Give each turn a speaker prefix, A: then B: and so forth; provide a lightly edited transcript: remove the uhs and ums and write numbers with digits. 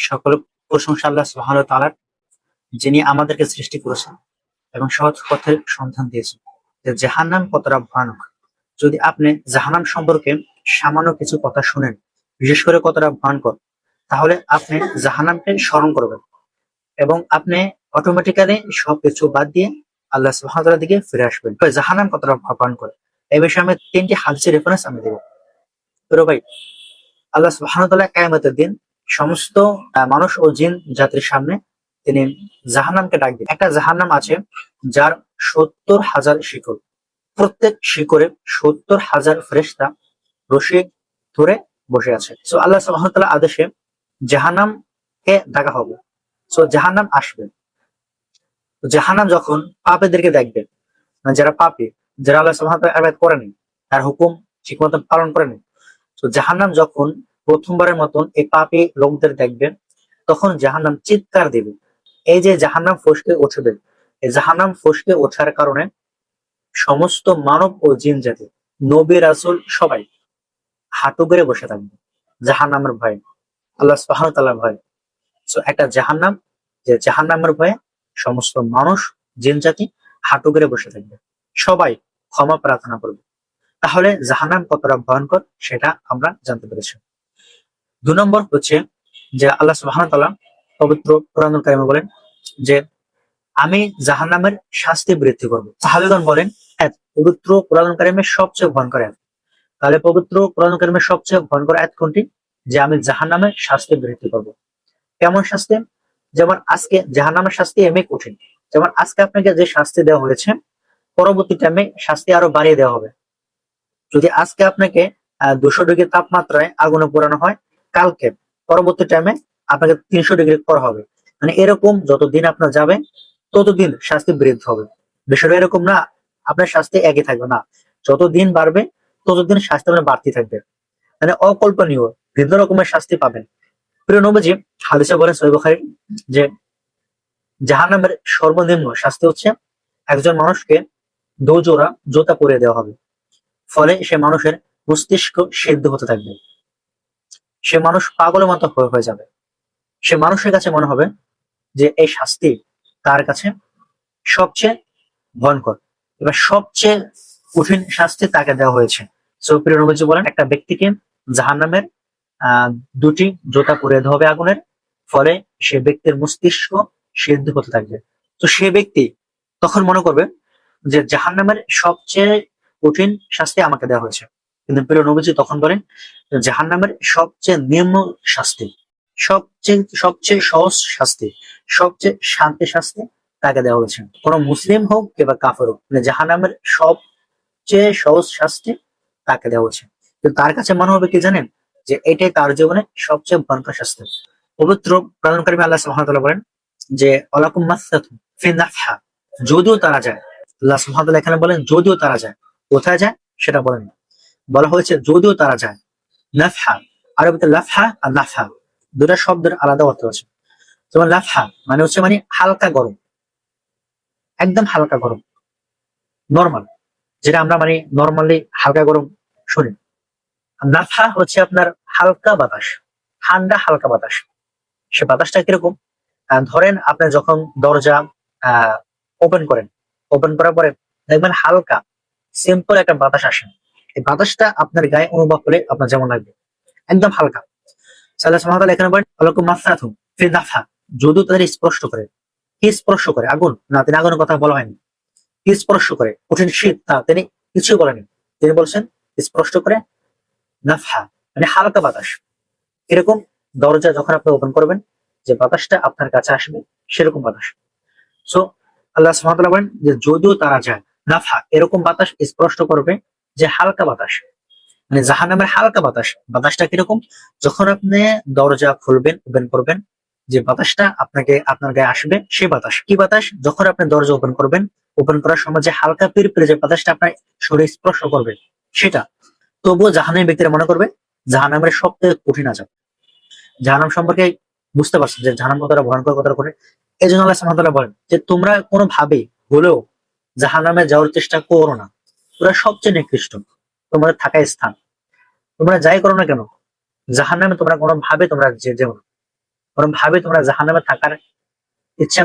A: সকল প্রশংসা আল্লাহ সুবহানাহু ওয়া তাআলার, যিনি আমাদেরকে সৃষ্টি করেছেন এবং সৎ পথের সন্ধান দিয়েছেন। যে জাহান্নাম কতটা ভয়ানক, যদি আপনি জাহান্নাম সম্পর্কে সামান্য কিছু কথা শুনেন, বিশেষ করে কতটা ভয়ঙ্কর, তাহলে আপনি জাহান্নামকে স্মরণ করবেন এবং আপনি অটোমেটিক্যালি সবকিছু বাদ দিয়ে আল্লাহ সুবহানাহু ওয়া তাআলার দিকে ফিরে আসবেন। তো জাহান্নাম কতটা ভয়ঙ্কর, এই বিষয়ে আমি 3টি হাদিসের রেফারেন্স আমি দেব। তো ভাই, আল্লাহ সুবহানাহু ওয়া তাআলা কিয়ামতের দিন সমস্ত মানুষ ও জিন জাতির সামনে তিনি জাহান্নামকে ডাক দিবেন। একটা জাহান্নাম আছে যার 70,000 শিকড়, প্রত্যেক শিকড়ে 70,000 ফেরেশতা রশি ধরে বসে আছে। সো আল্লাহ সুবহানাহু ওয়া তাআলার আদেশে জাহান্নামকে ডাকা হবে। সো জাহান্নাম আসবে। জাহান্নাম যখন পাপীদেরকে দেখবে, মানে যারা পাপী, যারা আল্লাহ সুবহানাহু ওয়া তাআলার ইবাদত করেনি, তার হুকুম ঠিকমতো পালন করেনি, তো জাহান্নাম যখন প্রথমবারের মতন এই পাপী লোকদের দেখবে, তখন জাহান্নাম চিৎকার দিবে। এই যে জাহান্নাম ফসকে উঠবে, এই জাহান্নাম ফসকে ওঠার কারণে সমস্ত মানব ও জিন জাতি, নবী রাসূল সবাই হাঁটু গেড়ে বসে থাকবে জাহান্নামের ভয়ে, আল্লাহ সুবহানাহু ওয়া তাআলার ভয়ে। সো একটা জাহান্নাম, যে জাহান্নামের ভয়ে সমস্ত মানুষ জিন জাতি হাঁটু গেড়ে বসে থাকবে, সবাই ক্ষমা প্রার্থনা করবে। তাহলে জাহান্নাম কতটা ভয়ঙ্কর সেটা আমরা জানতে পেরেছি। 2 নম্বর হচ্ছে যে আল্লাহ সুবহানাহু ওয়া তাআলা পবিত্র কোরআনুল কারীমে বলেন যে আমি জাহান্নামের শাস্তি বৃদ্ধি করব। সাহাবীগণ বলেন, হ্যাঁ, পবিত্র কোরআনুল কারীমের সবচেয়ে ভয়ঙ্কর আয়াত। তাহলে পবিত্র কোরআনুল কারীমের সবচেয়ে ভয়ঙ্কর আয়াত কোনটি? যে আমি জাহান্নামের শাস্তি বৃদ্ধি করব। কেমন শাস্তি? যেমন আজকে জাহান্নামের শাস্তি এমনি কঠিন, যেমন আজকে আপনাকে যে শাস্তি দেওয়া হয়েছে, পরবর্তী টাইমে শাস্তি আরো বাড়িয়ে দেওয়া হবে। যদি আজকে আপনাকে 200 ডিগ্রি তাপমাত্রায় আগুনে পোড়ানো হয়, কালকে পরবর্তী টাইমে আপনাকে 300 ডিগ্রি করা হবে। মানে এরকম যতদিন আপনার যাবে ততদিন শাস্তি বৃদ্ধি হবে। বিষয়টা এরকম না আপনার শাস্তি একই থাকবে না, যতদিন বাড়বে ততদিন শাস্তি আপনার বাড়তে থাকবে। মানে অকল্পনীয় বিভিন্ন রকমের শাস্তি পাবেন। প্রিয় নবীজি হাদিসে বলেন সহিহ বুখারী যে জাহান্নামের সর্বনিম্ন শাস্তি হচ্ছে একজন মানুষকে 2 জোড়া জুতা পরিয়ে দেওয়া হবে, ফলে সে মানুষের মস্তিষ্ক সিদ্ধ হতে থাকবে, সে মানুষ পাগলের মতো হয়ে যাবে। সে মানুষের কাছে মনে হবে যে এই শাস্তি তার কাছে সবচেয়ে ভয়ঙ্কর, এবার সবচেয়ে কঠিন শাস্তি তাকে দেওয়া হয়েছে। সো প্রিয় নবীজি বলেন একটা ব্যক্তিকে জাহান্নামের 2টি জোতা পরিয়ে দেওয়া হবে আগুনের, ফলে সে ব্যক্তির মস্তিষ্ক সিদ্ধ হতে থাকবে। তো সে ব্যক্তি তখন মনে করবে যে জাহান্নামের সবচেয়ে কঠিন শাস্তি আমাকে দেওয়া হয়েছে, কিন্তু প্রিয় নবীজি তখন বলেন জাহান্নামের সবচেয়ে নিম্ন শাস্তি, সবচেয়ে সবচেয়ে সহজ শাস্তি, সবচেয়ে শান্তি শাস্তি তাকে দেওয়া হয়েছে। কোন মুসলিম হোক কিংবা কাফের হোক, মানে জাহান্নামের সবচেয়ে সহজ শাস্তি তাকে দেওয়া হয়েছে। কিন্তু তার কাছে মনে হবে কি জানেন, যে এটাই তার জীবনে সবচেয়ে ভয়ঙ্কর শাস্তি। পবিত্র কোরআন কারীমে আল্লাহ সুবহানাহু ওয়া তাআলা বলেন যে ওয়ালাকুম মাসসাতুম ফি নাফহা, যদিও তারা যায়। আল্লাহ সুবহানাহু ওয়া তাআলা এখানে বলেন যদিও তারা যায়, কোথায় যায় সেটা বলেন, বলা হয়েছে যদিও তারা যায়। নাফহা, আরবিতে লাফহা আর নাফহা দুটা শব্দের আলাদা অর্থ আছে। যেমন লাফহা মানে হচ্ছে মানে হালকা গরম, একদম হালকা গরম, নরমাল, যেটা আমরা মানে নরমালি হালকা গরম শুনি। আর নাফহা হচ্ছে আপনার হালকা বাতাস, ঠান্ডা হালকা বাতাস। সে বাতাসটা কিরকম? ধরেন আপনি যখন দরজা ওপেন করেন, ওপেন করার পরে দেখবেন হালকা সিম্পল একটা বাতাস আসে, এই বাতাসটা আপনার গায়ে অনুভব করে আপনার যেমন লাগবে, একদম হালকা। আল্লাহ সুবহানাহু ওয়া তাআলা এখানে বলেন ওয়ালাকুম মাসসাতুম ফি নাফহা, যদিও তাদের স্পর্শ করে। কি স্পর্শ করে? আগুন না, তিনি আগুনের কথা বলা হয়নি। কি স্পর্শ করে? কঠিন শীত না, তিনি কিছু বলেনি, তিনি বলছেন স্পর্শ করে নাফহা মানে হালকা বাতাস। এরকম দরজা যখন আপনি ওপেন করবেন, যে বাতাসটা আপনার কাছে আসবে সেরকম বাতাস। সো আল্লাহ সুবহানাহু ওয়া তাআলা বলেন যে যদিও তারা যায়, নাফহা এরকম বাতাস স্পর্শ করবে, যে হালকা বাতাস, মানে জাহান্নামের হালকা বাতাস। বাতাসটা কিরকম? যখন আপনি দরজা খুলবেন, ওপেন করবেন, যে বাতাসটা আপনাকে আপনার গায়ে আসবে সেই বাতাস। কি বাতাস? যখন আপনি দরজা ওপেন করবেন, ওপেন করার সময় যে হালকা পিরপিরে যে বাতাসটা আপনার শরীর স্পর্শ করবে সেটা। তবুও জাহান্নামী ব্যক্তিরা মনে করবে জাহান্নামের সবচেয়ে কঠিন আযাব। জাহান্নাম সম্পর্কে বুঝতে পারছেন যে জাহান্নাম কতটা ভয়ঙ্কর, কতটা কঠিন। এই জন্য আল্লাহ সুবহানাহু ওয়া তাআলা বলেন যে তোমরা কোনোভাবে হলেও জাহান্নামে যাওয়ার চেষ্টা করো না, তোমরা সবচেয়ে নিকৃষ্ট তোমাদের থাকার স্থান। তোমরা যাই করো না কেন জাহান্নামে তোমরা কোনোভাবে তোমরা যেও না। বরং ভাবে তোমরা জাহান্নামে থাকার ইচ্ছা